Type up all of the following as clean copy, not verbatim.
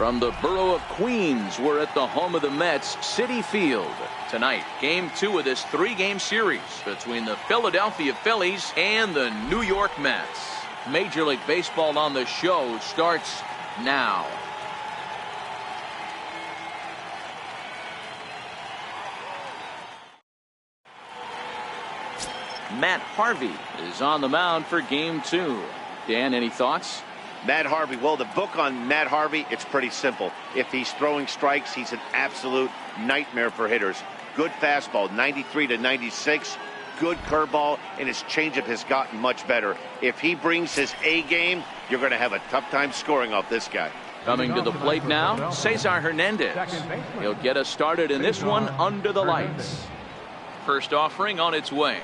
From the borough of Queens, we're at the home of the Mets, Citi Field. Tonight, Game 2 of this 3-game series between the Philadelphia Phillies and the New York Mets. Major League Baseball on the show starts now. Matt Harvey is on the mound for Game 2. Dan, any thoughts? Matt Harvey, well, the book on Matt Harvey, it's pretty simple. If he's throwing strikes, he's an absolute nightmare for hitters. Good fastball, 93 to 96. Good curveball, and his changeup has gotten much better. If he brings his A game, you're going to have a tough time scoring off this guy. Coming to the plate now, Cesar Hernandez. He'll get us started in this one under the lights. First offering on its way.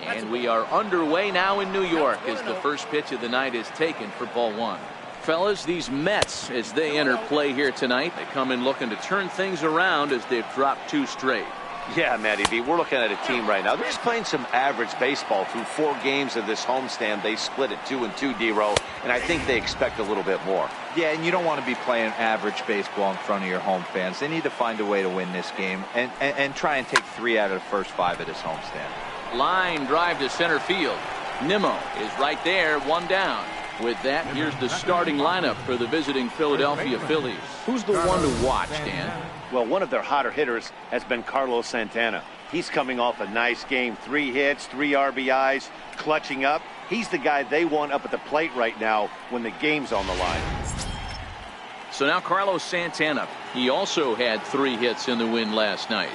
And we are underway now in New York as the first pitch of the night is taken for ball 1. Fellas, these Mets, as they enter play here tonight, they come in looking to turn things around as they've dropped 2 straight. Yeah, Matty B, we're looking at a team right now. They're just playing some average baseball through 4 games of this homestand. They split it 2-2, D-Row, and I think they expect a little bit more. Yeah, and you don't want to be playing average baseball in front of your home fans. They need to find a way to win this game and try and take 3 out of the first 5 of this homestand. Line drive to center field. Nimmo is right there, 1 down. With that, here's the starting lineup for the visiting Philadelphia Phillies. Who's the one to watch, Dan? Well, one of their hotter hitters has been Carlos Santana. He's coming off a nice game. 3 hits, 3 RBIs, clutching up. He's the guy they want up at the plate right now when the game's on the line. So now Carlos Santana. He also had 3 hits in the win last night.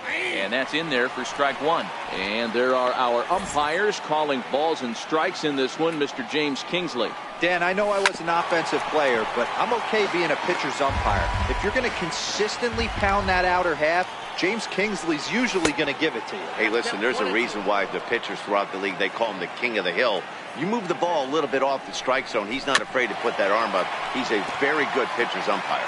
And that's in there for strike 1. And there are our umpires calling balls and strikes in this one, Mr. James Kingsley. Dan, I know I was an offensive player, but I'm okay being a pitcher's umpire. If you're going to consistently pound that outer half, James Kingsley's usually going to give it to you. Hey, listen, there's a reason why the pitchers throughout the league, they call him the king of the hill. You move the ball a little bit off the strike zone, he's not afraid to put that arm up. He's a very good pitcher's umpire.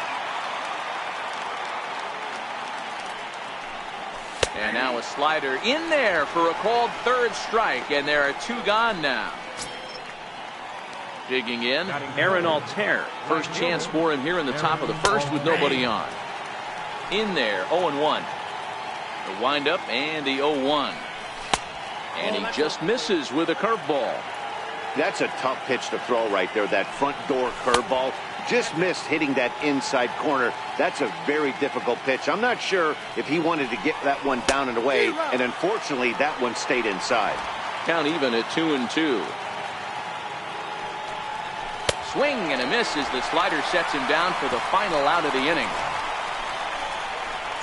And now a slider in there for a called 3rd strike, and there are 2 gone now. Digging in, Aaron Altair. First chance for him here in the top of the 1st with nobody on. In there, 0-1. The windup and the 0-1. And he just misses with a curveball. That's a tough pitch to throw right there, that front door curveball. Just missed hitting that inside corner. That's a very difficult pitch. I'm not sure if he wanted to get that one down and away, and unfortunately that one stayed inside. Count even at 2-2. Swing and a miss as the slider sets him down for the final out of the inning.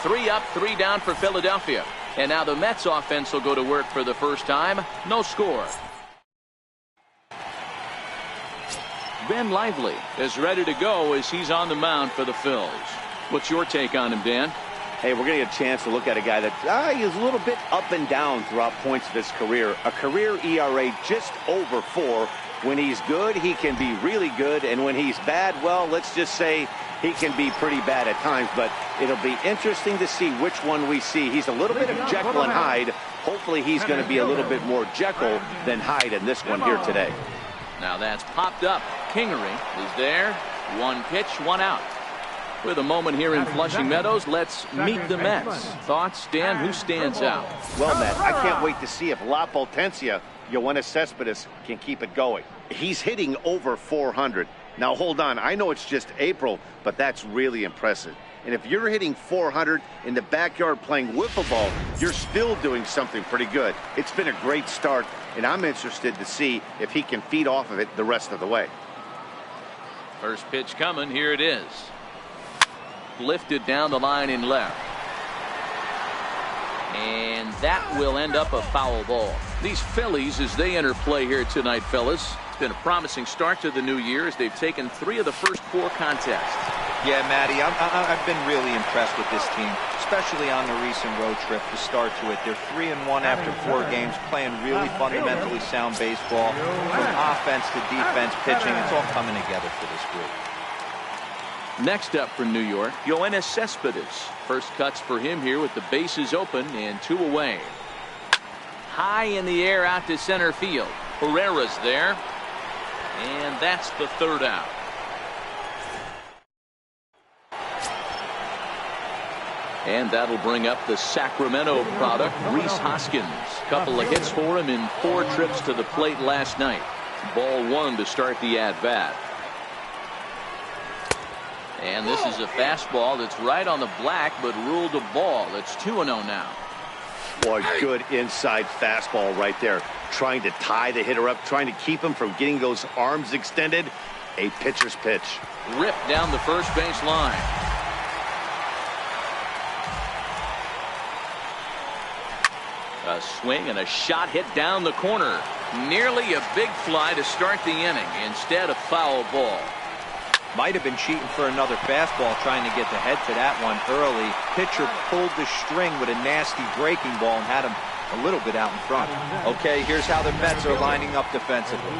3 up, 3 down for Philadelphia. And now the Mets offense will go to work for the first time. No score. Ben Lively is ready to go as he's on the mound for the Phils. What's your take on him, Dan? Hey, we're going to get a chance to look at a guy that is a little bit up and down throughout points of his career. A career ERA just over 4. When he's good, he can be really good. And when he's bad, well, let's just say he can be pretty bad at times. But it'll be interesting to see which one we see. He's a little bit of Jekyll and Hyde. Hopefully he's going to be a little bit more Jekyll than Hyde in this one here today. Now that's popped up. Kingery is there. 1 pitch, 1 out. With a moment here in Flushing Meadows, let's meet the Mets. Thoughts, Dan? Who stands out? Well, Matt, I can't wait to see if La Potencia, Yoenis Cespedes, can keep it going. He's hitting over 400. Now, hold on. I know it's just April, but that's really impressive. And if you're hitting 400 in the backyard playing wiffle ball, you're still doing something pretty good. It's been a great start, and I'm interested to see if he can feed off of it the rest of the way. First pitch coming. Here it is. Lifted down the line in left. And that will end up a foul ball. These Phillies, as they enter play here tonight, fellas, it's been a promising start to the new year as they've taken 3 of the first 4 contests. Yeah, Matty, I've been really impressed with this team, especially on the recent road trip to start to it. They're 3-1 after 4 games, playing really fundamentally sound baseball. From offense to defense, pitching, it's all coming together for this group. Next up for New York, Yoenis Cespedes. First cuts for him here with the bases open and 2 away. High in the air out to center field. Herrera's there. And that's the 3rd out. And that'll bring up the Sacramento product, Rhys Hoskins. Couple of hits for him in 4 trips to the plate last night. Ball 1 to start the at-bat. And this is a fastball that's right on the black, but ruled a ball. It's 2-0 now. Boy, good inside fastball right there. Trying to tie the hitter up, trying to keep him from getting those arms extended. A pitcher's pitch. Ripped down the first base line. A swing and a shot hit down the corner. Nearly a big fly to start the inning. Instead, a foul ball. Might have been cheating for another fastball, trying to get the head to that one early. Pitcher pulled the string with a nasty breaking ball and had him a little bit out in front. Okay, here's how the Mets are lining up defensively.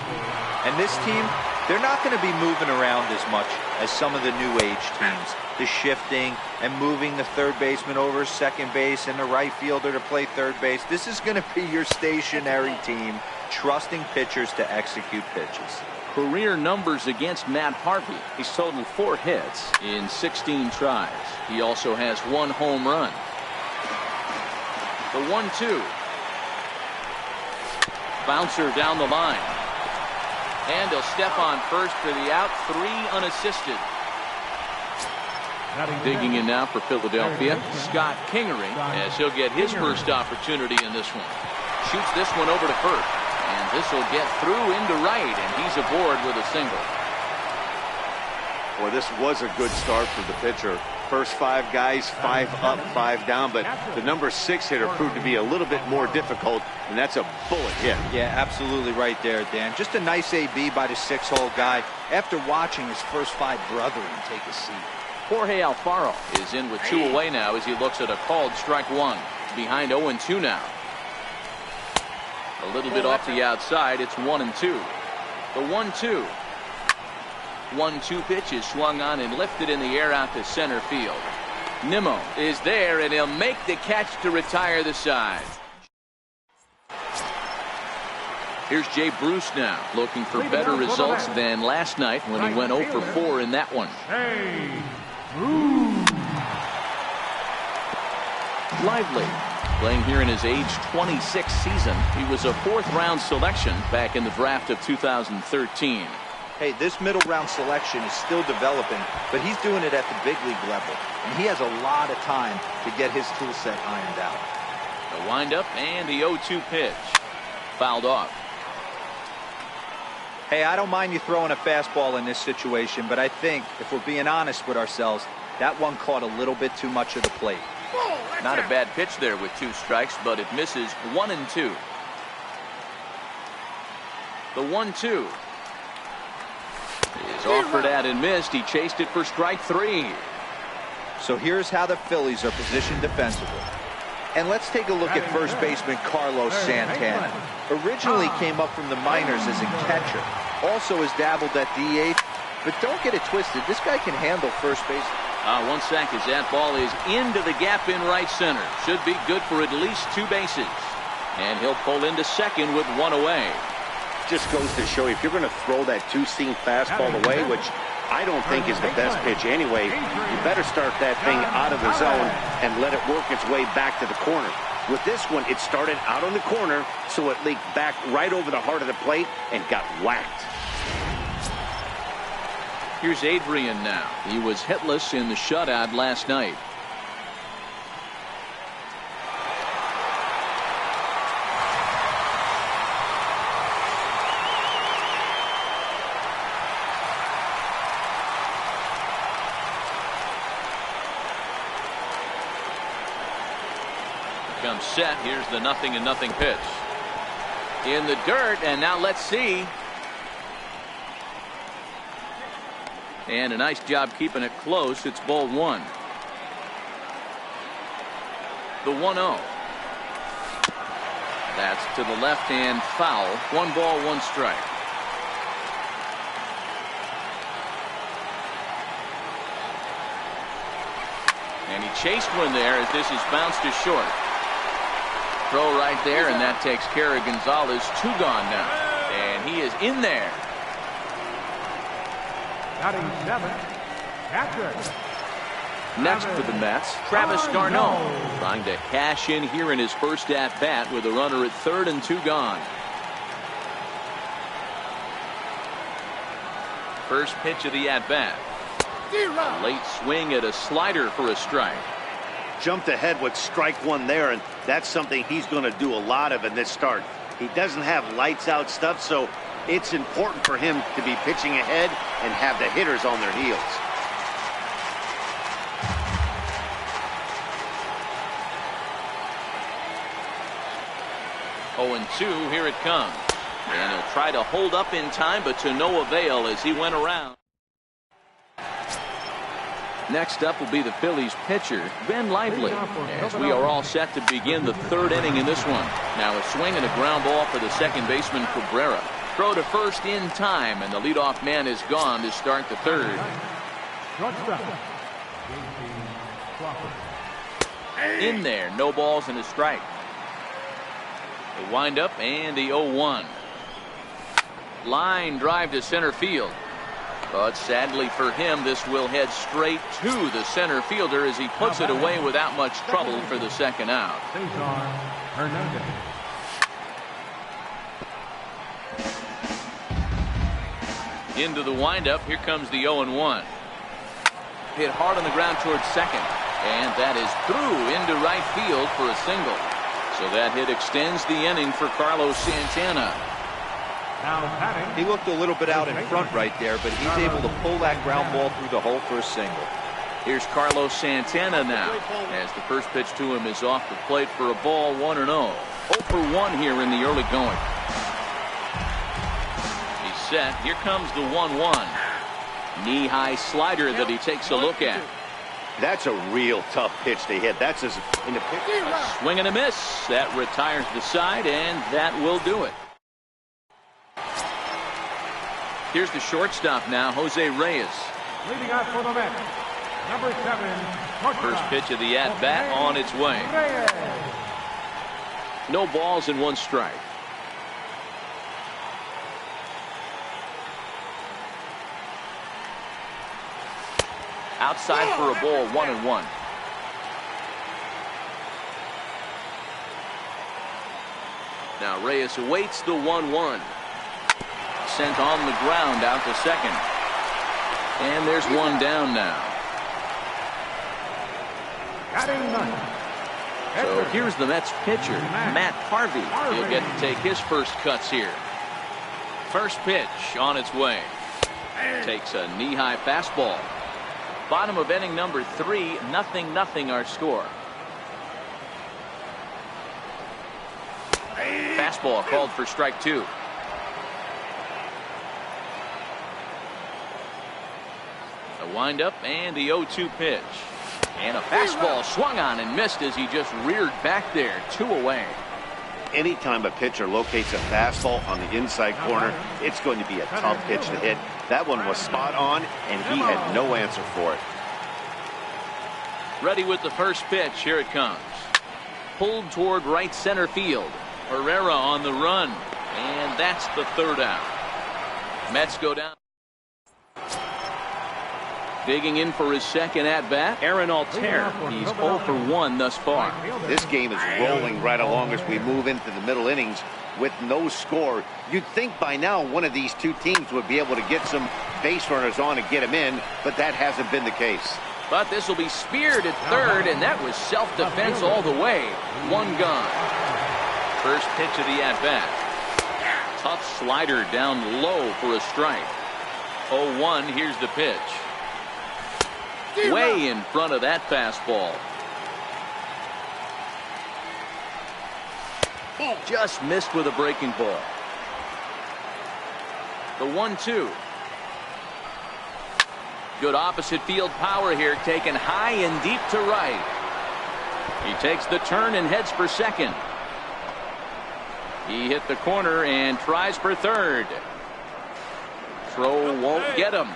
And this team, they're not going to be moving around as much as some of the new age teams. The shifting and moving the third baseman over second base and the right fielder to play third base. This is going to be your stationary team, trusting pitchers to execute pitches. Career numbers against Matt Harvey. He's totaled 4 hits in 16 tries. He also has 1 home run. The 1-2. Bouncer down the line. And he'll step on first for the out. 3 unassisted. Digging in now for Philadelphia, Scott Kingery, as he'll get his first opportunity in this one. Shoots this one over to first. And this will get through into right, and he's aboard with a single. Boy, this was a good start for the pitcher. First 5 guys, 5 up, 5 down, but the number 6 hitter proved to be a little bit more difficult, and that's a bullet hit. Yeah, absolutely right there, Dan. Just a nice AB by the 6-hole guy after watching his first 5 brethren take a seat. Jorge Alfaro is in with 2 away now as he looks at a called strike 1. Behind 0-2 now. A little bit off the outside. It's 1-2. The 1-2. 1-2 pitch is swung on and lifted in the air out to center field. Nimmo is there, and he'll make the catch to retire the side. Here's Jay Bruce now, looking for better results than last night when he went 0 for 4 in that one. Lively. Playing here in his age 26 season. He was a 4th-round selection back in the draft of 2013. Hey, this middle-round selection is still developing, but he's doing it at the big league level. And he has a lot of time to get his tool set ironed out. The windup and the 0-2 pitch. Fouled off. Hey, I don't mind you throwing a fastball in this situation, but I think, if we're being honest with ourselves, that one caught a little bit too much of the plate. Not a bad pitch there with 2 strikes, but it misses 1-2. The 1-2 is offered at and missed. He chased it for strike 3. So here's how the Phillies are positioned defensively. And let's take a look at first baseman Carlos Santana. Originally came up from the minors as a catcher. Also has dabbled at DH. But don't get it twisted. This guy can handle first base. 1 sec as that ball is into the gap in right center. Should be good for at least 2 bases. And he'll pull into second with 1 away. Just goes to show you, if you're going to throw that 2-seam fastball away, which I don't think is the best pitch anyway, you better start that thing out of the zone and let it work its way back to the corner. With this one, it started out on the corner, so it leaked back right over the heart of the plate and got whacked. Here's Adrian now. He was hitless in the shutout last night. Comes set. Here's the 0-0 pitch. In the dirt, and now let's see. And a nice job keeping it close. It's ball 1. The 1-0. That's to the left hand foul. 1 ball, 1 strike. And he chased one there as this is bounced to short. Throw right there, and that takes care of Gonzalez. 2 gone now. And he is in there. Next for the Mets, Travis d'Arnaud, trying to cash in here in his first at bat with a runner at third and 2 gone. First pitch of the at bat. A late swing at a slider for a strike. Jumped ahead with strike one there, and that's something he's going to do a lot of in this start. He doesn't have lights out stuff, so it's important for him to be pitching ahead and have the hitters on their heels. Oh, and 2, here it comes. And he'll try to hold up in time, but to no avail as he went around. Next up will be the Phillies pitcher, Ben Lively, as we are all set to begin the 3rd inning in this one. Now a swing and a ground ball for the second baseman, Cabrera. Throw to first in time, and the leadoff man is gone to start the 3rd. In there, no balls and a strike. The windup and the 0-1. Line drive to center field. But sadly for him, this will head straight to the center fielder as he puts it away without much trouble for the second out. Into the windup, here comes the 0-1. Hit hard on the ground towards second, and that is through into right field for a single. So that hit extends the inning for Carlos Santana. He looked a little bit out in front right there, but he's able to pull that ground ball through the hole for a single. Here's Carlos Santana now, as the first pitch to him is off the plate for a ball, 1-0. 0 for 1 here in the early going. He's set. Here comes the 1-1. Knee-high slider that he takes a look at. That's a real tough pitch to hit. That's in the pitch. A swing and a miss. That retires the side, and that will do it. Here's the shortstop now, Jose Reyes. Leading out for the Mets, number 7. First pitch of the at-bat on its way. No balls and 1 strike. Outside for a ball, 1-1. Now Reyes awaits the 1-1. Sent on the ground out to second. And there's 1 down now. So here's the Mets pitcher, Matt Harvey. He'll get to take his first cuts here. First pitch on its way. Takes a knee-high fastball. Bottom of inning number 3, 0-0 our score. Fastball called for strike 2. The windup and the 0-2 pitch. And a fastball swung on and missed as he just reared back there. 2 away. Anytime a pitcher locates a fastball on the inside corner, it's going to be a tough pitch to hit. That one was spot on, and he had no answer for it. Ready with the first pitch. Here it comes. Pulled toward right center field. Herrera on the run. And that's the 3rd out. Mets go down. Digging in for his second at-bat, Aaron Altair. He's 0 for 1 thus far. This game is rolling right along as we move into the middle innings with no score. You'd think by now one of these 2 teams would be able to get some base runners on and get them in, but that hasn't been the case. But this will be speared at third, and that was self-defense all the way. 1 gone. First pitch of the at-bat. Tough slider down low for a strike. 0-1, here's the pitch. Way in front of that fastball. Just missed with a breaking ball. The 1-2. Good opposite field power here, taken high and deep to right. He takes the turn and heads for second. He hit the corner and tries for third. Throw won't get him.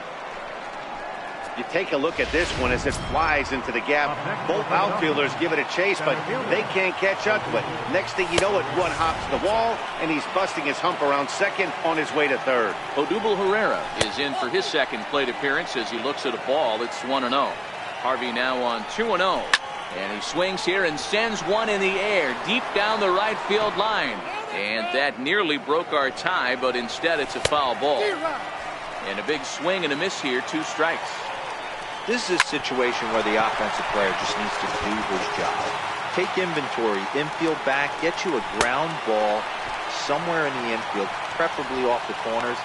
You take a look at this one as it flies into the gap. Both outfielders give it a chase, but they can't catch up to it. Next thing you know it, one hops the wall, and he's busting his hump around second on his way to third. Odubel Herrera is in for his second plate appearance as he looks at a ball. It's 1-0. Harvey now on 2-0. And he swings here and sends one in the air deep down the right field line. And that nearly broke our tie, but instead it's a foul ball. And a big swing and a miss here, 2 strikes. This is a situation where the offensive player just needs to do his job. Take inventory, infield back, get you a ground ball somewhere in the infield, preferably off the corners,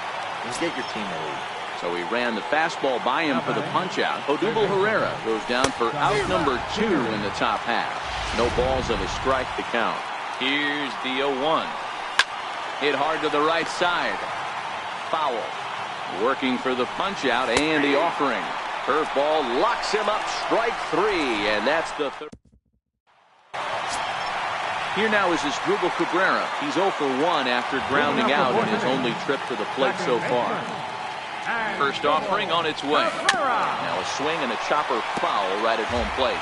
and get your team a lead. So he ran the fastball by him for the punch out. Odubel Herrera goes down for out number 2 in the top half. No balls of a strike to count. Here's the 0-1. Hit hard to the right side. Foul. Working for the punch out and the offering. Curveball locks him up. Strike 3, and that's the third. Here now is Asdrubal Cabrera. He's 0 for 1 after grounding out in his only trip to the plate so far. First offering on its way. Now a swing and a chopper foul right at home plate.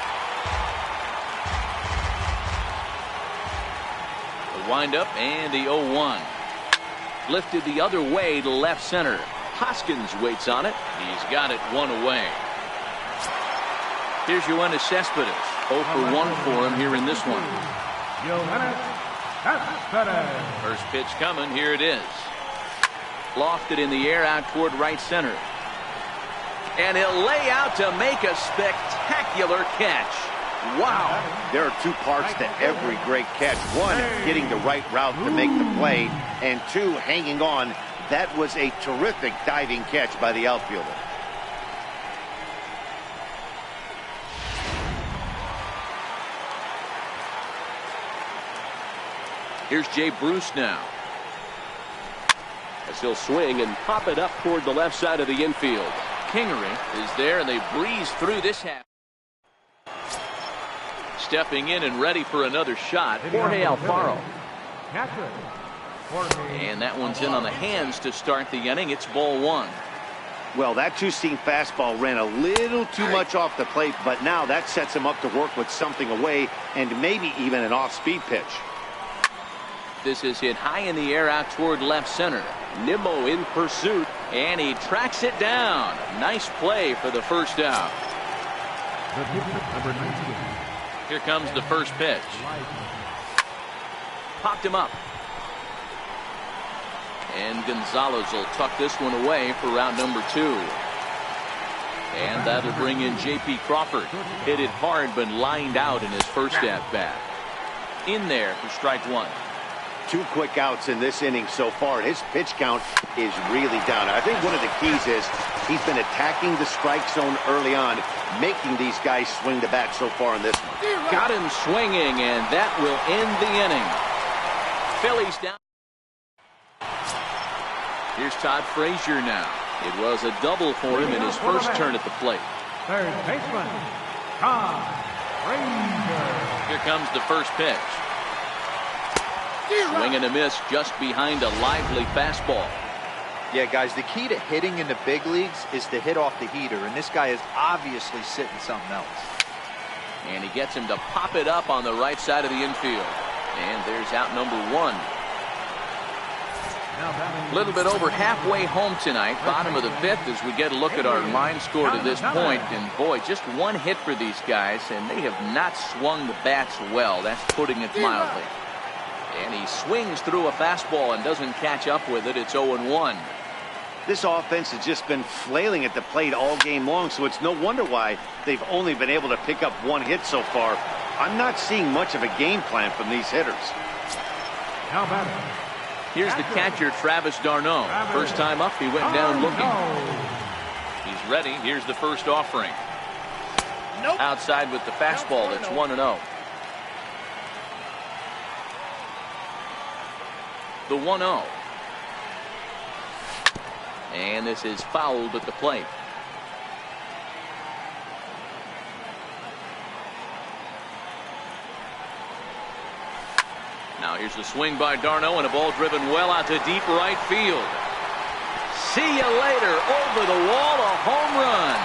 The windup and the 0-1. Lifted the other way to left center. Hoskins waits on it. He's got it 1 away. Here's Yoenis Cespedes. 0 for 1 for him here in this one. First pitch coming. Here it is. Lofted in the air out toward right center. And he'll lay out to make a spectacular catch. Wow. There are 2 parts to every great catch. 1, getting the right route to make the play. And 2, hanging on. That was a terrific diving catch by the outfielder. Here's Jay Bruce now. As he'll swing and pop it up toward the left side of the infield. Kingery is there, and they breeze through this half. Stepping in and ready for another shot, Jorge Alfaro. And that one's in on the hands to start the inning. It's ball 1. Well, that 2-seam fastball ran a little too much off the plate, but now that sets him up to work with something away and maybe even an off-speed pitch. This is hit high in the air out toward left center. Nimmo in pursuit, and he tracks it down. Nice play for the first out. Here comes the first pitch. Popped him up. And Gonzalez will tuck this one away for round number 2. And that'll bring in J.P. Crawford. Hit it hard but lined out in his first at-bat. In there for strike 1. 2 quick outs in this inning so far. His pitch count is really down. I think one of the keys is he's been attacking the strike zone early on, making these guys swing the bat so far in this one. Got him swinging, and that will end the inning. Phillies down. Here's Todd Frazier now. It was a double for him in his first turn at the plate. Third baseman, Todd Frazier. Here comes the first pitch. Swing and a miss just behind a lively fastball. Yeah, guys, the key to hitting in the big leagues is to hit off the heater, and this guy is obviously sitting something else. And he gets him to pop it up on the right side of the infield. And there's out number 1. A little bit over halfway home tonight, bottom of the 5th, as we get a look at our line score to this point. And boy, just 1 hit for these guys, and they have not swung the bats well. That's putting it mildly. And he swings through a fastball and doesn't catch up with it. It's 0-1. This offense has just been flailing at the plate all game long, so it's no wonder why they've only been able to pick up 1 hit so far. I'm not seeing much of a game plan from these hitters. Now batting. Here's the catcher, Travis d'Arnaud. First time up, he went down looking. He's ready. Here's the first offering. Outside with the fastball. That's 1-0. The 1-0. And this is fouled at the plate. Now here's the swing by d'Arnaud, and a ball driven well out to deep right field. See you later. Over the wall, a home run.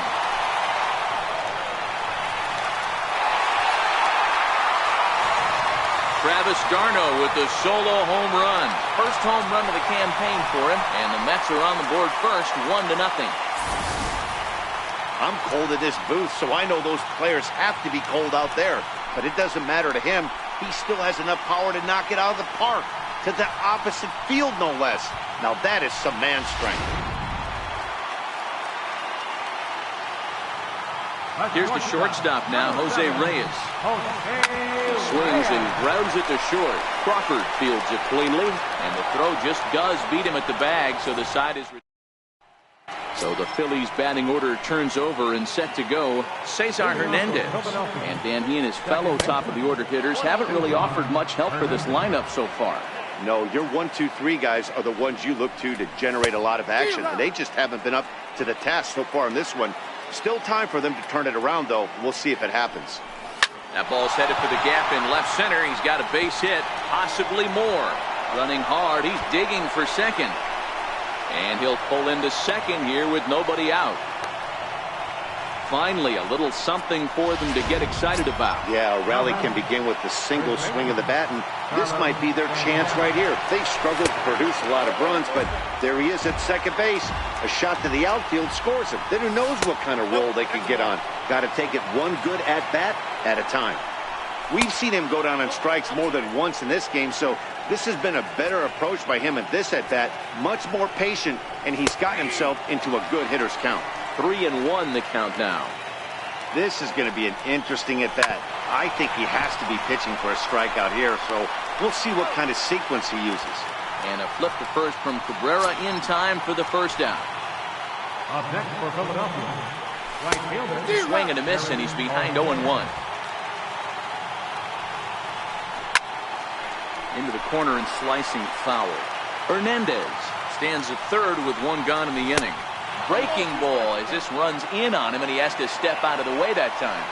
Travis d'Arnaud with the solo home run. First home run of the campaign for him, and the Mets are on the board first, 1-0. I'm cold in this booth, so I know those players have to be cold out there. But it doesn't matter to him. He still has enough power to knock it out of the park. To the opposite field, no less. Now that is some man strength. Here's the shortstop now, Jose Reyes. Swings and grounds it to short. Crawford fields it cleanly, and the throw just does beat him at the bag, so the side is... So the Phillies batting order turns over and set to go. Cesar Hernandez. And Dan, he and his fellow top of the order hitters haven't really offered much help for this lineup so far. No, your 1, 2, 3 guys are the ones you look to generate a lot of action, and they just haven't been up to the task so far in this one. Still time for them to turn it around, though. We'll see if it happens. That ball's headed for the gap in left center. He's got a base hit, possibly more. Running hard, he's digging for second. And he'll pull into second here with nobody out. Finally, a little something for them to get excited about. Yeah, a rally can begin with the single swing of the bat, and this might be their chance right here. They struggled to produce a lot of runs, but there he is at second base. A shot to the outfield scores him. Then who knows what kind of roll they can get on. Got to take it one good at-bat at a time. We've seen him go down on strikes more than once in this game, so this has been a better approach by him at this at-bat. Much more patient, and he's gotten himself into a good hitter's count. 3-1 the count now. This is going to be an interesting at-bat. I think he has to be pitching for a strikeout here, so we'll see what kind of sequence he uses. And a flip to first from Cabrera in time for the first down. Up next for Philadelphia, right fielder. Swing and a miss, and he's behind 0-1. Into the corner and slicing foul. Hernandez stands at third with one gone in the inning. Breaking ball as this runs in on him, and he has to step out of the way that time.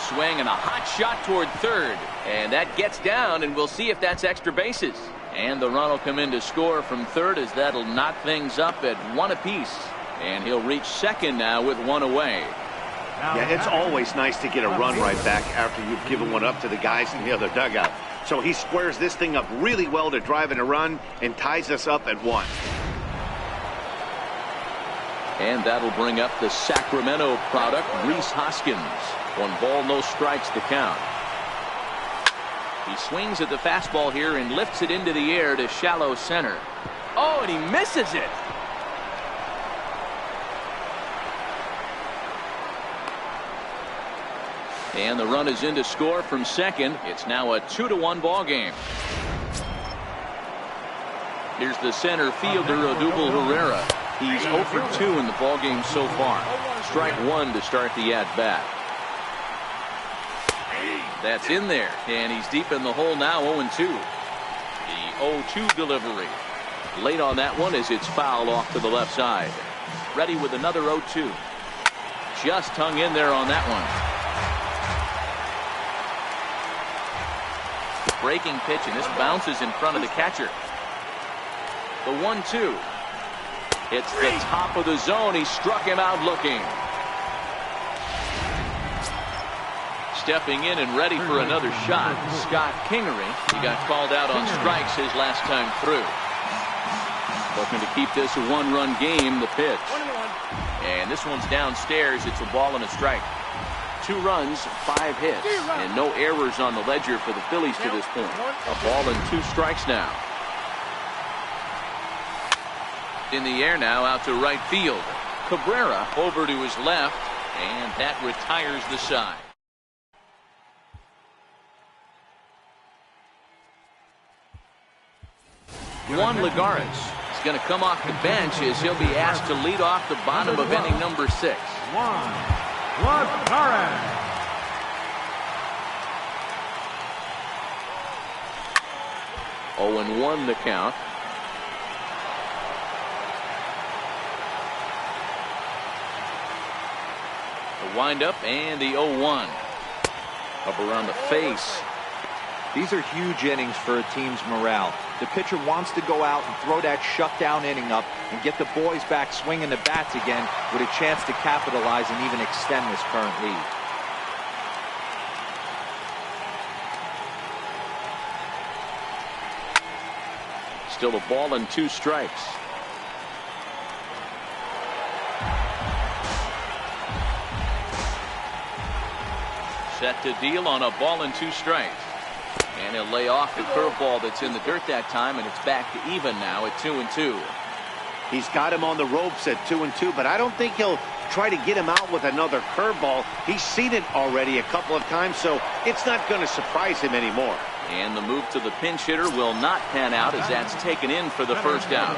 Swing and a hot shot toward third, and that gets down, and we'll see if that's extra bases. And the run will come in to score from third, as that'll knock things up at 1 apiece. And he'll reach second now with 1 away. Yeah, it's always nice to get a run right back after you've given one up to the guys in the other dugout. So he squares this thing up really well to drive in a run and ties us up at 1. And that'll bring up the Sacramento product, Rhys Hoskins. 1 ball, no strikes to count. He swings at the fastball here and lifts it into the air to shallow center. Oh, and he misses it. And the run is in to score from second. It's now a 2-1 ball game. Here's the center fielder, Odubel Herrera. He's 0 for 2 in the ball game so far. Strike 1 to start the at-bat. That's in there, and he's deep in the hole now, 0-2. The 0-2 delivery. Late on that one as it's fouled off to the left side. Ready with another 0-2. Just hung in there on that one. Breaking pitch, and this bounces in front of the catcher. The 1-2. It's the top of the zone. He struck him out looking. Stepping in and ready for another shot, Scott Kingery. He got called out on strikes his last time through. Looking to keep this a 1-run game, the pitch. And this one's downstairs. It's a ball and a strike. 2 runs, 5 hits, and no errors on the ledger for the Phillies to this point. A ball and 2 strikes now. In the air now, out to right field. Cabrera over to his left, and that retires the side. Juan Lagares is going to come off the bench as he'll be asked to lead off the bottom of inning number 6. Lagares. 0-1 the count. The windup and the 0-1. Up around the face. These are huge innings for a team's morale. The pitcher wants to go out and throw that shutdown inning up and get the boys back swinging the bats again with a chance to capitalize and even extend this current lead. Still a ball and 2 strikes. Set to deal on a ball and 2 strikes. And he'll lay off the curveball that's in the dirt that time, and it's back to even now at 2-2. He's got him on the ropes at 2-2, but I don't think he'll try to get him out with another curveball. He's seen it already a couple of times, so it's not going to surprise him anymore. And the move to the pinch hitter will not pan out as that's taken in for the first out.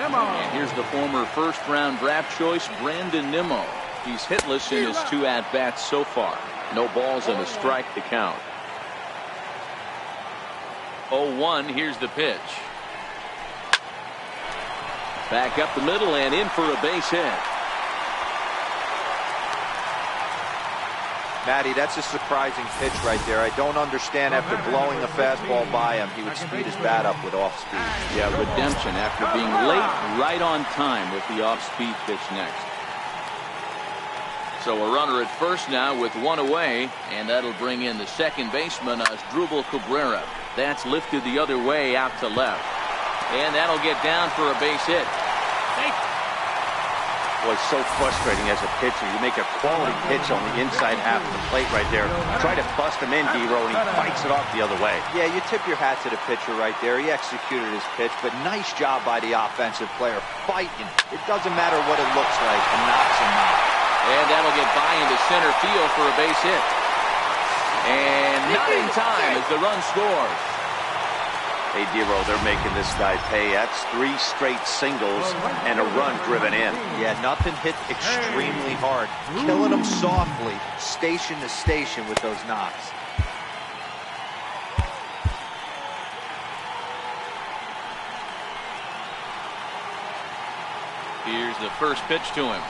And here's the former first-round draft choice, Brandon Nimmo. He's hitless in his 2 at-bats so far. No balls and a strike to count. 0-1, here's the pitch. Back up the middle and in for a base hit. Matty, that's a surprising pitch right there. I don't understand after blowing the fastball by him, he would speed his bat up with off speed. Yeah, redemption after being late, right on time with the off-speed pitch next. So a runner at first now with 1 away, and that'll bring in the second baseman, Asdrubal Cabrera. That's lifted the other way out to left. And that'll get down for a base hit. Boy, so frustrating as a pitcher. You make a quality pitch on the inside half of the plate right there. Try to bust him in, D-Row, and he fights it off the other way. Yeah, you tip your hat to the pitcher right there. He executed his pitch, but nice job by the offensive player fighting. It doesn't matter what it looks like. He knocks him out. And that'll get by into center field for a base hit. And not in time as the run scores. Hey, D-Row, they're making this guy pay. That's 3 straight singles and a run driven in. Yeah, nothing hit extremely hard. Killing him softly, station to station with those knocks. Here's the first pitch to him.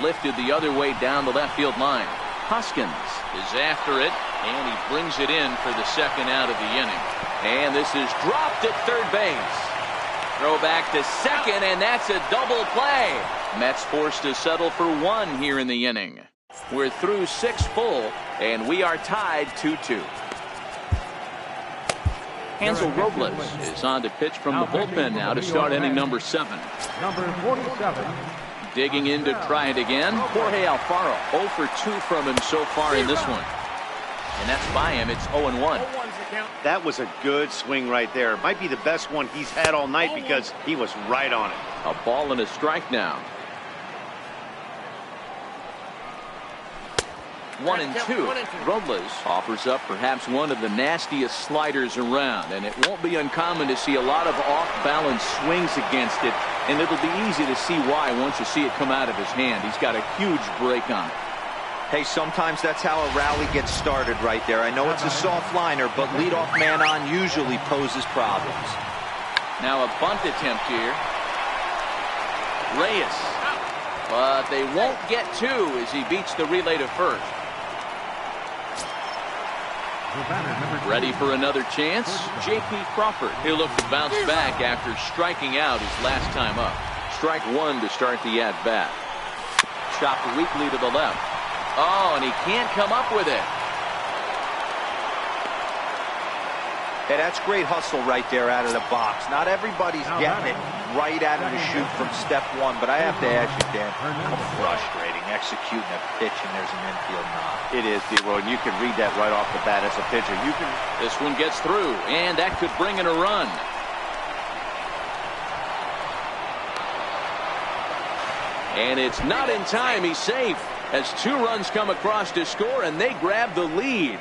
Lifted the other way down the left field line. Hoskins is after it, and he brings it in for the second out of the inning. And this is dropped at third base. Throw back to second, and that's a double play. Mets forced to settle for 1 here in the inning. We're through 6 full, and we are tied 2-2. Hansel Robles is on to pitch from the bullpen now to start inning number 7. Number 47. Digging in to try it again, Jorge Alfaro. 0 for 2 from him so far in this one. And that's by him. It's 0-1. That was a good swing right there. Might be the best one he's had all night because he was right on it. A ball and a strike now. 1-2. Robles offers up perhaps one of the nastiest sliders around, and it won't be uncommon to see a lot of off-balance swings against it, and it'll be easy to see why once you see it come out of his hand. He's got a huge break on it. Hey, sometimes that's how a rally gets started right there. I know it's a soft liner, but leadoff man on usually poses problems. Now a bunt attempt here. Reyes. But they won't get 2 as he beats the relay to first. Ready for another chance? J.P. Crawford. He'll look to bounce back after striking out his last time up. Strike 1 to start the at-bat. Chopped weakly to the left. Oh, and he can't come up with it. Hey, that's great hustle right there out of the box. Not everybody's getting it right out of the chute from step 1, but I have to ask you, Dan, how frustrating executing a pitch and there's an infield knock. It is, D-Roy, and you can read that right off the bat as a pitcher. This one gets through, and that could bring in a run. And it's not in time. He's safe as 2 runs come across to score, and they grab the lead.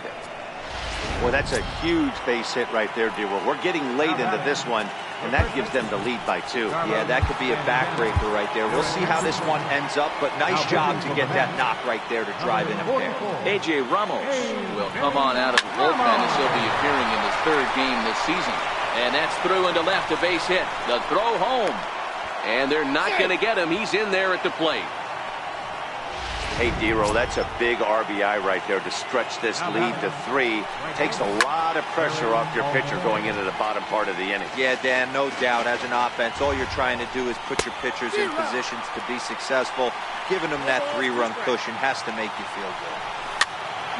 Well, that's a huge base hit right there, D-Roy. We're getting late into this one, and that gives them the lead by 2. Yeah, that could be a backbreaker right there. We'll see how this one ends up, but nice job to get that knock right there to drive in a pair. A.J. Ramos will come on out of the bullpen as he'll be appearing in his 3rd game this season. And that's through into left, a base hit. The throw home. And they're not going to get him. He's in there at the plate. Hey, D-Row, that's a big RBI right there to stretch this lead to 3. Takes a lot of pressure off your pitcher going into the bottom part of the inning. Yeah, Dan, no doubt. As an offense, all you're trying to do is put your pitchers in positions to be successful. Giving them that 3-run cushion has to make you feel good.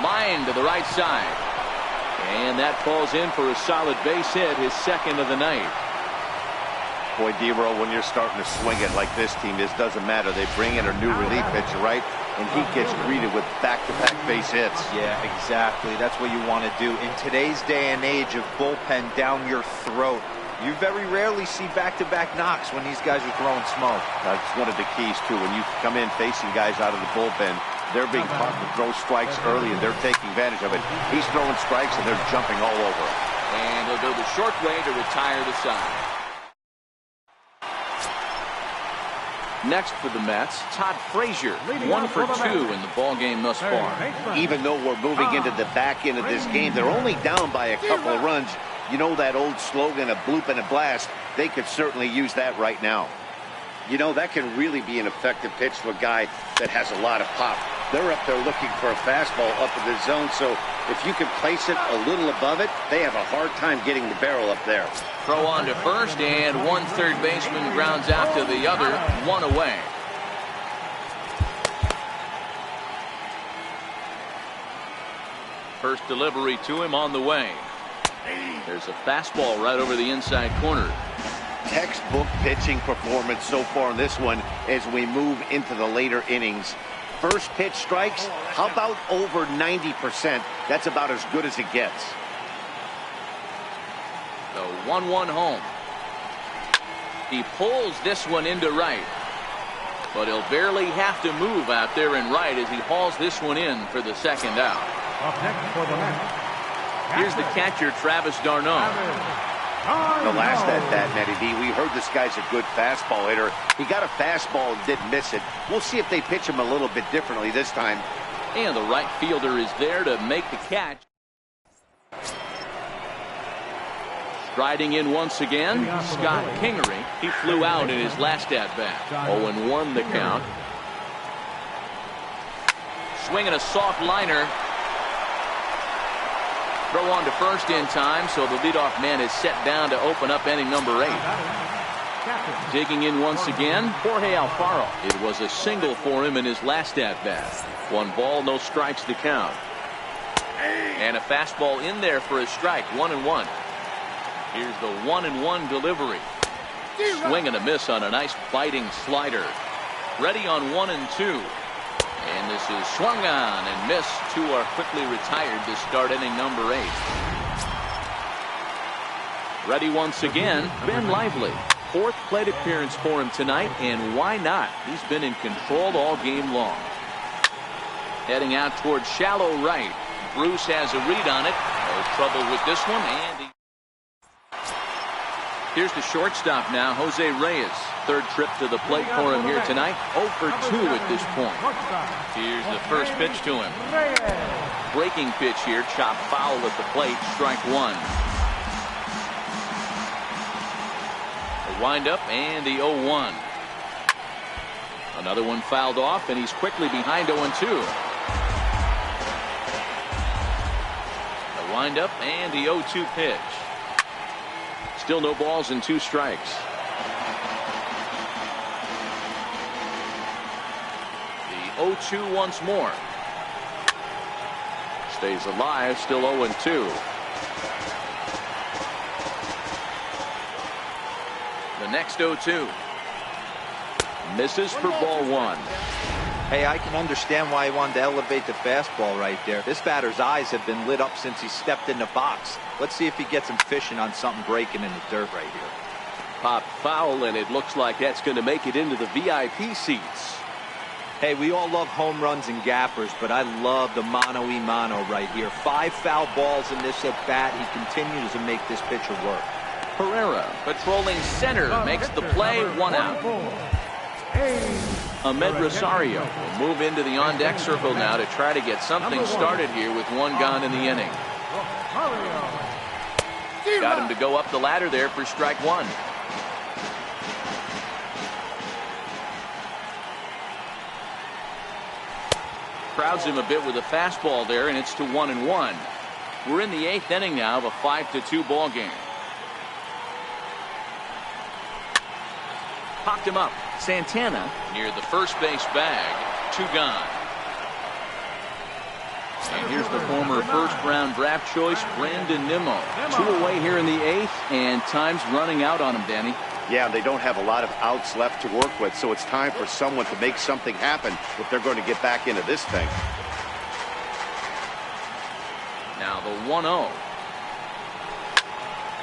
Line to the right side. And that falls in for a solid base hit, his 2nd of the night. Boy, D-Row, when you're starting to swing it like this team is, doesn't matter. They bring in a new relief pitcher, right? and he gets greeted with back-to-back base hits. Yeah, exactly. That's what you want to do. In today's day and age of bullpen down your throat, you very rarely see back-to-back knocks when these guys are throwing smoke. That's one of the keys, too. When you come in facing guys out of the bullpen, they're being taught to throw strikes early, and they're taking advantage of it. He's throwing strikes, and they're jumping all over him. And he'll go the short way to retire the side. Next for the Mets, Todd Frazier, 1 for 2 in the ballgame thus far. Even though we're moving into the back end of this game, they're only down by a couple of runs. You know that old slogan, a bloop and a blast? They could certainly use that right now. You know, that can really be an effective pitch to a guy that has a lot of pop. They're up there looking for a fastball up in the zone, so if you can place it a little above it, they have a hard time getting the barrel up there. Throw on to first, and one third baseman grounds out to the other, 1 away. First delivery to him on the way. There's a fastball right over the inside corner. Textbook pitching performance so far in this one as we move into the later innings. First pitch strikes, how about over 90%? That's about as good as it gets. The 1-1 home. He pulls this one into right, but he'll barely have to move out there in right as he hauls this one in for the second out. Up next for the Mets. Here's the catcher, Travis d'Arnaud. The last at-bat, Matty B, we heard this guy's a good fastball hitter. He got a fastball and didn't miss it. We'll see if they pitch him a little bit differently this time. And the right fielder is there to make the catch. Striding in once again, Scott Kingery. He flew out in his last at-bat. 0-1 the count. Swinging a soft liner. Throw on to first in time, so the leadoff man is set down to open up inning number 8. Digging in once again, Jorge Alfaro. It was a single for him in his last at-bat. 1 ball, no strikes to count. And a fastball in there for a strike, 1-1. Here's the 1-1 delivery. Swing and a miss on a nice biting slider. Ready on 1-2. And this is swung on and missed. 2 are quickly retired to start inning number 8. Ready once again, Ben Lively. 4th plate appearance for him tonight, and why not? He's been in control all game long. Heading out towards shallow right. Bruce has a read on it. No trouble with this one. And here's the shortstop now, Jose Reyes. 3rd trip to the plate for him here tonight. 0 for 2 at this point. Here's the first pitch to him. Breaking pitch here, chopped foul at the plate, strike 1. The windup and the 0-1. Another one fouled off, and he's quickly behind 0-2. The windup and the 0-2 pitch. Still no balls and 2 strikes. The 0-2 once more. Stays alive, still 0-2. The next 0-2. Misses for ball 1. Hey, I can understand why he wanted to elevate the fastball right there. This batter's eyes have been lit up since he stepped in the box. Let's see if he gets him fishing on something breaking in the dirt right here. Pop foul, and it looks like that's going to make it into the VIP seats. Hey, we all love home runs and gappers, but I love the mano-y-mano right here. 5 foul balls in this at bat. He continues to make this pitcher work. Pereira patrolling center makes the play, 1 out. Ahmed Rosario will move into the on-deck circle now to try to get something started here with 1 gone in the inning. Got him to go up the ladder there for strike 1. Crowds him a bit with a fastball there, and it's to 1-1. We're in the 8th inning now of a 5-2 ball game. Popped him up. Santana near the first base bag. 2 gone. And here's the former first-round draft choice, Brandon Nimmo. 2 away here in the 8th, and time's running out on him, Danny. Yeah, they don't have a lot of outs left to work with, so it's time for someone to make something happen if they're going to get back into this thing. Now the 1-0.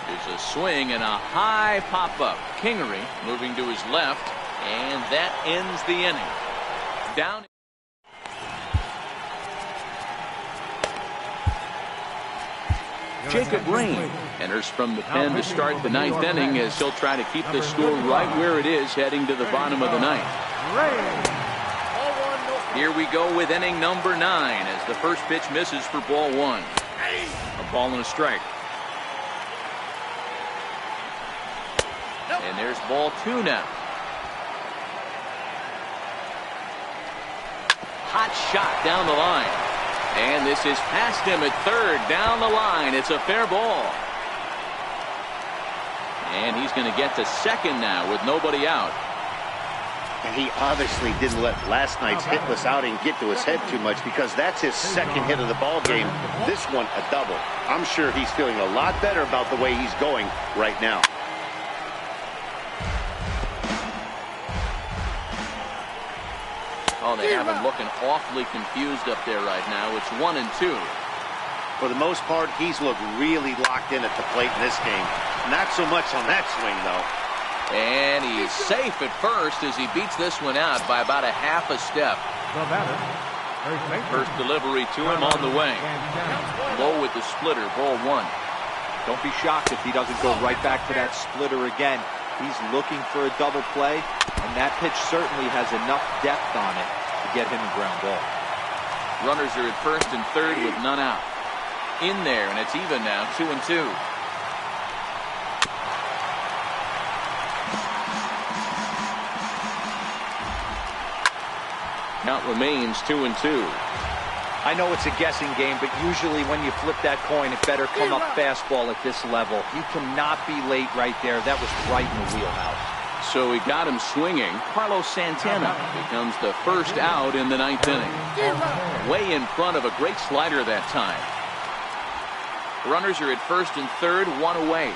There's a swing and a high pop-up. Kingery moving to his left, and that ends the inning. Down. Jacob Rain enters from the pen to start the ninth inning as he'll try to keep the score right where it is heading to the bottom of the ninth. Here we go with inning number 9 as the first pitch misses for ball 1. A ball and a strike. And there's ball 2 now. Hot shot down the line. And this is past him at third, down the line. It's a fair ball. And he's going to get to second now with nobody out. And he obviously didn't let last night's hitless outing get to his head too much, because that's his second hit of the ball game. This one a double. I'm sure he's feeling a lot better about the way he's going right now. Oh, they have him looking awfully confused up there right now. It's 1-2. For the most part, he's looked really locked in at the plate in this game. Not so much on that swing, though. And he's safe at first as he beats this one out by about a half a step. First delivery to him on the way. Low with the splitter, ball 1. Don't be shocked if he doesn't go right back to that splitter again. He's looking for a double play, and that pitch certainly has enough depth on it to get him a ground ball. Runners are at first and third with none out. In there, and it's even now, 2-2. Count remains 2-2. I know it's a guessing game, but usually when you flip that coin, it better come up fastball at this level. You cannot be late right there. That was right in the wheelhouse. So he got him swinging. Carlos Santana becomes the first out in the ninth inning. Way in front of a great slider that time. Runners are at first and third, 1 away.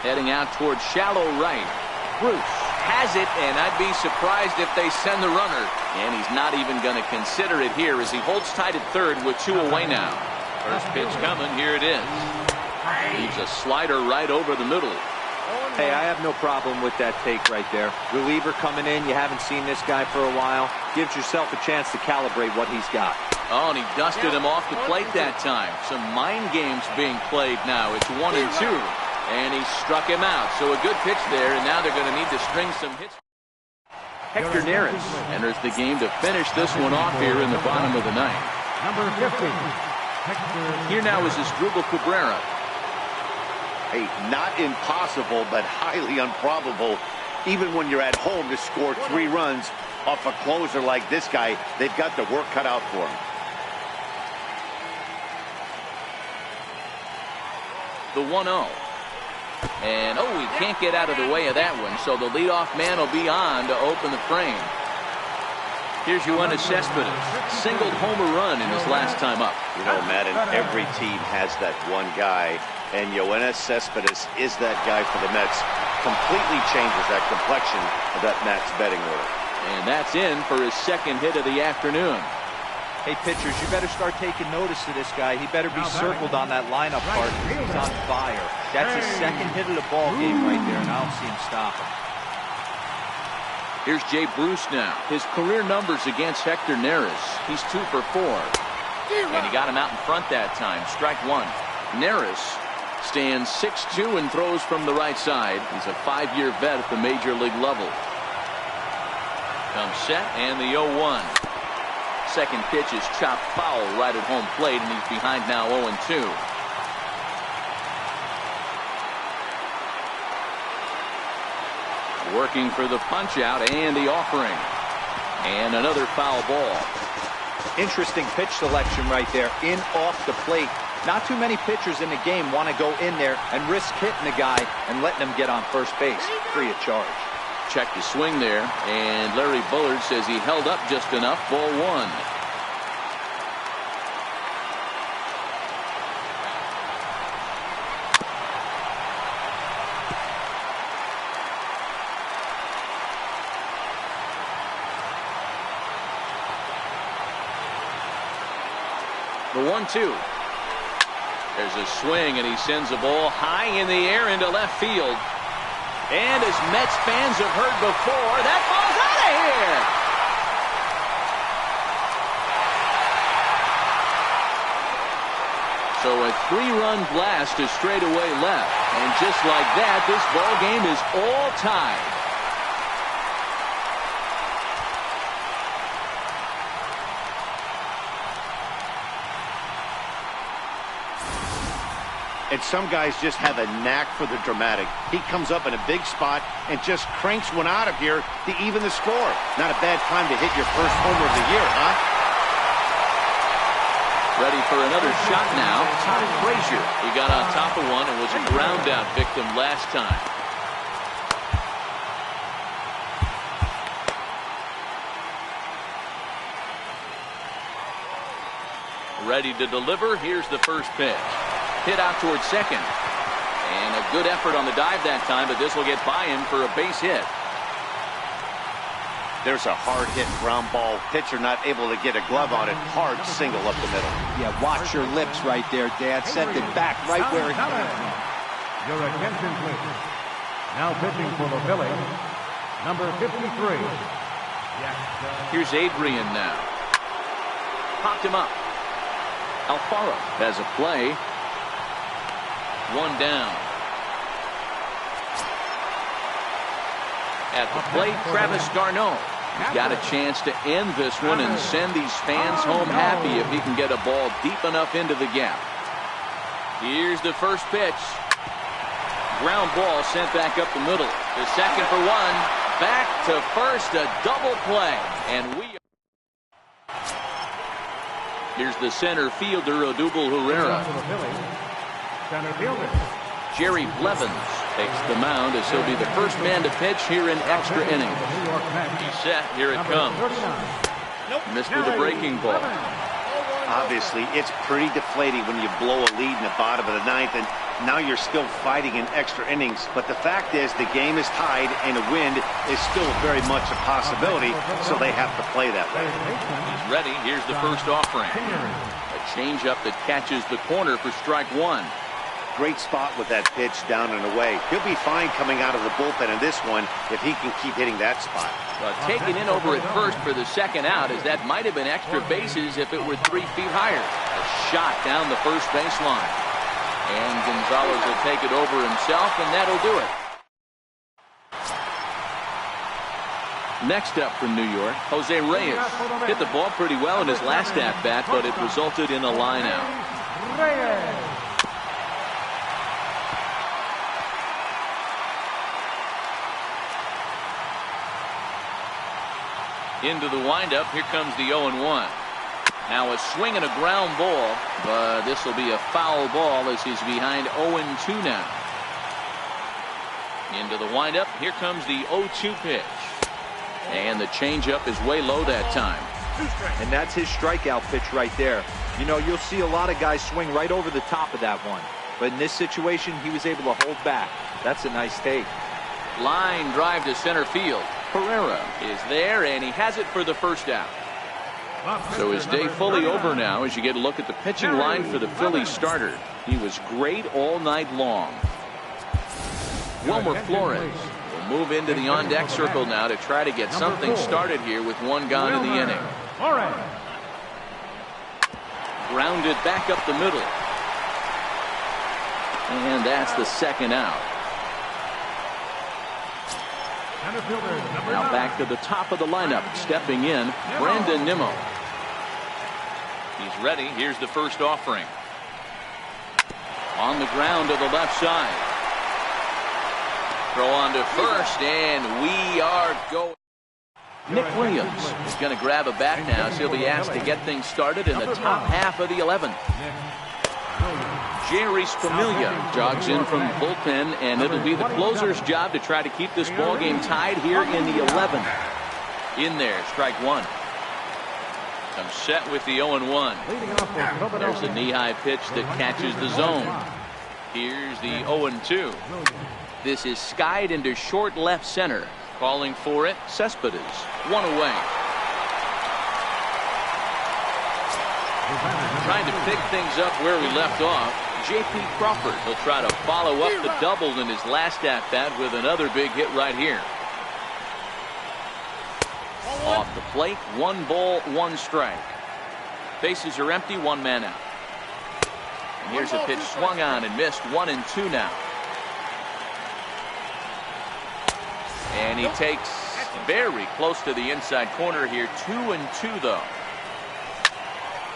Heading out towards shallow right. Bruce has it, and I'd be surprised if they send the runner. And he's not even going to consider it here as he holds tight at third with 2 away now. First pitch coming, here it is. Leaves a slider right over the middle. Hey, I have no problem with that take right there. Reliever coming in, you haven't seen this guy for a while. Gives yourself a chance to calibrate what he's got. Oh, and he dusted him off the plate that time. Some mind games being played now. It's 1-2. And he struck him out. So a good pitch there, and now they're going to need to string some hits. Hector Neris enters the game to finish this one off here in the bottom of the ninth. Number 50. Here now is Asdrubal Cabrera. Hey, not impossible, but highly improbable. Even when you're at home to score 3 runs off a closer like this guy, they've got the work cut out for him. The 1-0. And, oh, he can't get out of the way of that one, so the leadoff man will be on to open the frame. Here's Yoenis Cespedes, singled homer run in his last time up. You know, Madden, every team has that one guy, and Yoenis Cespedes is that guy for the Mets. Completely changes that complexion of that Mets betting order. And that's in for his second hit of the afternoon. Hey, pitchers, you better start taking notice of this guy. He better be circled on that lineup part because he's on fire. That's his second hit of the ball game right there, and I don't see him stopping. Here's Jay Bruce now. His career numbers against Hector Neris. He's 2 for 4. And he got him out in front that time. Strike 1. Neris stands 6'2" and throws from the right side. He's a 5-year vet at the major league level. Comes set, and the 0-1. Second pitch is chopped foul right at home plate, and he's behind now 0-2. Working for the punch out and the offering. And another foul ball. Interesting pitch selection right there. In off the plate. Not too many pitchers in the game want to go in there and risk hitting the guy and letting him get on first base free of charge. Check the swing there, and Larry Bullard says he held up just enough. Ball 1. 1-2. There's a swing, and he sends a ball high in the air into left field. And as Mets fans have heard before, that ball's out of here. So a 3-run blast to straightaway left. And just like that, this ball game is all tied. And some guys just have a knack for the dramatic. He comes up in a big spot and just cranks one out of here to even the score. Not a bad time to hit your first homer of the year, huh? Ready for another shot now. Todd Frazier. He got on top of one and was a ground out victim last time. Ready to deliver. Here's the first pitch. Hit out towards second. And a good effort on the dive that time, but this will get by him for a base hit. There's a hard hit ground ball. Pitcher not able to get a glove on it. Hard single up the middle. Yeah, watch your lips right there, Dad. Sent it back right where it came. Your attention, please. Now pitching for the Phillies, number 53. Here's Adrian now. Popped him up. Alfaro has a play. One down. At the plate, Travis d'Arnaud. He's got a chance to end this one and send these fans home happy if he can get a ball deep enough into the gap. Here's the first pitch. Ground ball sent back up the middle. The second for one. Back to first, a double play. And here's the center fielder, Odubel Herrera. Center fielder Jerry Blevins takes the mound as he'll be the first man to pitch here in extra innings. He's set. Here it comes. Missed with a breaking ball. Obviously, it's pretty deflating when you blow a lead in the bottom of the ninth, and now you're still fighting in extra innings. But the fact is, the game is tied, and a win is still very much a possibility, so they have to play that way. He's ready. Here's the first offering. A changeup that catches the corner for strike one. Great spot with that pitch down and away. He'll be fine coming out of the bullpen in this one if he can keep hitting that spot. Taken in over at first for the second out, as that might have been extra bases if it were 3 feet higher. A shot down the first baseline. And Gonzalez will take it over himself, and that'll do it. Next up from New York, Jose Reyes. Hit the ball pretty well in his last at-bat, but it resulted in a line-out. Into the windup. Here comes the 0-1. Now a swing and a ground ball, but this will be a foul ball as he's behind 0-2 now. Into the windup. Here comes the 0-2 pitch. And the changeup is way low that time. And that's his strikeout pitch right there. You know, you'll see a lot of guys swing right over the top of that one. But in this situation, he was able to hold back. That's a nice take. Line drive to center field. Herrera is there, and he has it for the first out. So his day fully over now as you get a look at the pitching line for the Phillies starter. He was great all night long. Wilmer Flores will move into the on-deck circle now to try to get something started here with one gone in the inning. Grounded back up the middle. And that's the second out. Now back to the top of the lineup. Stepping in, Brandon Nimmo. He's ready. Here's the first offering. On the ground to the left side. Throw on to first, and we are going. Nick Williams is going to grab a bat now, so he'll be asked to get things started in the top half of the 11th. Jerry Familia jogs in from the bullpen, and it'll be the closer's job to try to keep this ball game tied here in the 11th. In there, strike one. Comes set with the 0-1. There's the knee-high pitch that catches the zone. Here's the 0-2. This is skied into short left center. Calling for it, Cespedes. One away. Trying to pick things up where we left off. J.P. Crawford will try to follow up the double in his last at-bat with another big hit right here. Off the plate, 1 ball, 1 strike. Bases are empty, 1 man out. And here's a pitch swung on and missed, 1-2 now. And he takes very close to the inside corner here, 2-2 though.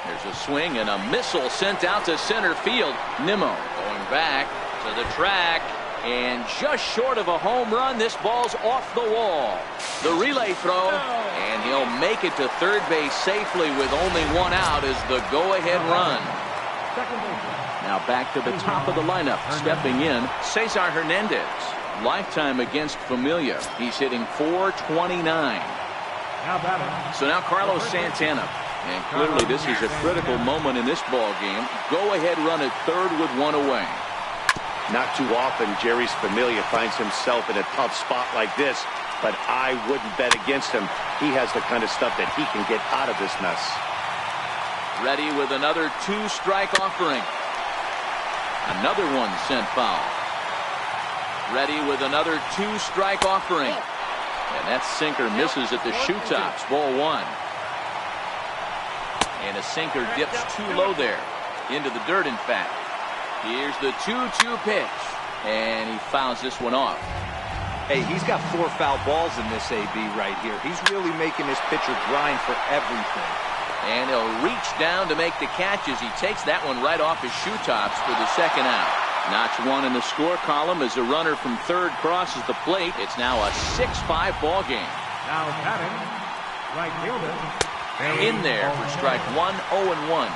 There's a swing and a missile sent out to center field. Nimmo going back to the track and just short of a home run. This ball's off the wall. The relay throw, and he'll make it to third base safely with only 1 out as the go-ahead run. Now back to the top of the lineup. Stepping in, Cesar Hernandez. Lifetime against Familia. He's hitting .429. So now Carlos Santana. And clearly this is a critical moment in this ball game. Go ahead run at third with 1 away. Not too often Jerry's Familia finds himself in a tough spot like this, but I wouldn't bet against him. He has the kind of stuff that he can get out of this mess. Ready with another 2-strike offering. Another one sent foul. Ready with another 2-strike offering. And that sinker misses at the shoe tops. Ball 1. And a sinker dips too low there. Into the dirt, in fact. Here's the 2-2 pitch. And he fouls this one off. Hey, he's got 4 foul balls in this AB right here. He's really making this pitcher grind for everything. And he'll reach down to make the catch as he takes that one right off his shoe tops for the 2nd out. Notch 1 in the score column as a runner from third crosses the plate. It's now a 6-5 ball game. Now batting, right fielder. In there for strike 1, 0-1.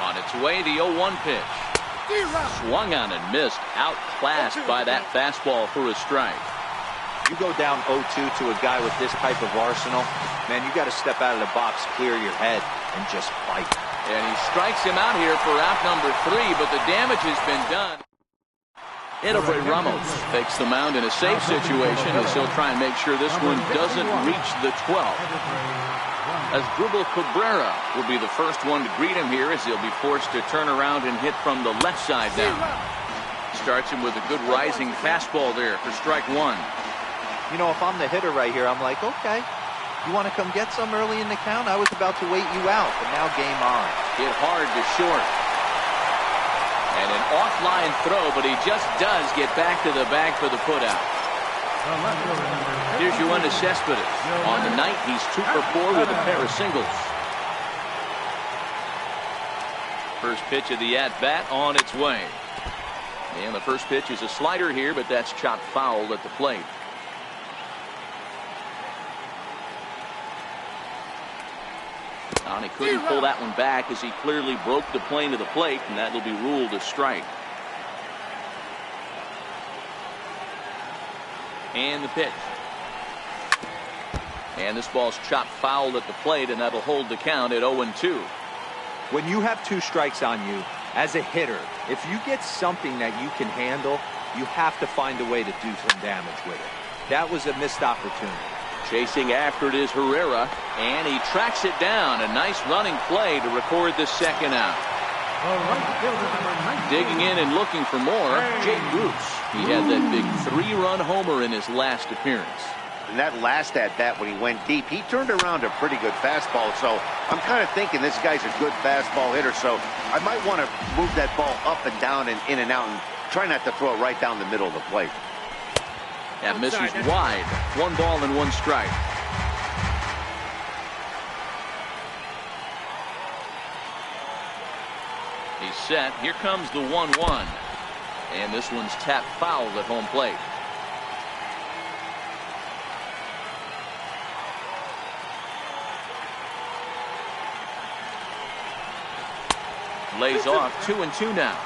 On its way, the 0-1 pitch. Swung on and missed. Outclassed by that fastball for a strike. You go down 0-2 to a guy with this type of arsenal, man, you got to step out of the box, clear your head, and just fight. And he strikes him out here for out number 3, but the damage has been done. Edelbert Ramos takes the mound in a safe situation as he'll try and make sure this one doesn't reach the 12th. As Dribble Cabrera will be the first one to greet him here as he'll be forced to turn around and hit from the left side now. Starts him with a good rising fastball there for strike 1. You know, if I'm the hitter right here, I'm like, okay, you want to come get some early in the count? I was about to wait you out, but now game on. Hit hard to short. And an offline throw, but he just does get back to the bag for the putout. Here's Yoenis Cespedes. On the night, he's 2 for 4 with a pair of singles. First pitch of the at-bat on its way. And the first pitch is a slider here, but that's chopped foul at the plate. And he couldn't pull that one back as he clearly broke the plane of the plate, and that will be ruled a strike. And the pitch. And this ball's chopped foul at the plate, and that'll hold the count at 0-2. When you have 2 strikes on you, as a hitter, if you get something that you can handle, you have to find a way to do some damage with it. That was a missed opportunity. Chasing after it is Herrera, and he tracks it down. A nice running play to record the 2nd out. Digging in and looking for more, Jake Bruce. He had that big 3-run homer in his last appearance. And that last at-bat when he went deep, he turned around a pretty good fastball. So I'm kind of thinking this guy's a good fastball hitter. So I might want to move that ball up and down and in and out and try not to throw it right down the middle of the plate. That misses wide. 1 ball and 1 strike. He's set. Here comes the 1-1. And this one's tapped foul at home plate. Lays off. 2-2 now.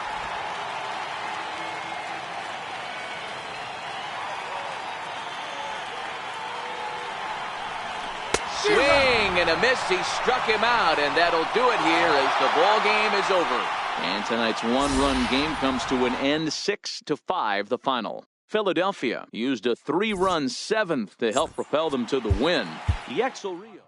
Swing and a miss. He struck him out, and that'll do it here as the ball game is over. And tonight's 1-run game comes to an end, 6-5 the final. Philadelphia used a 3-run 7th to help propel them to the win. The Rio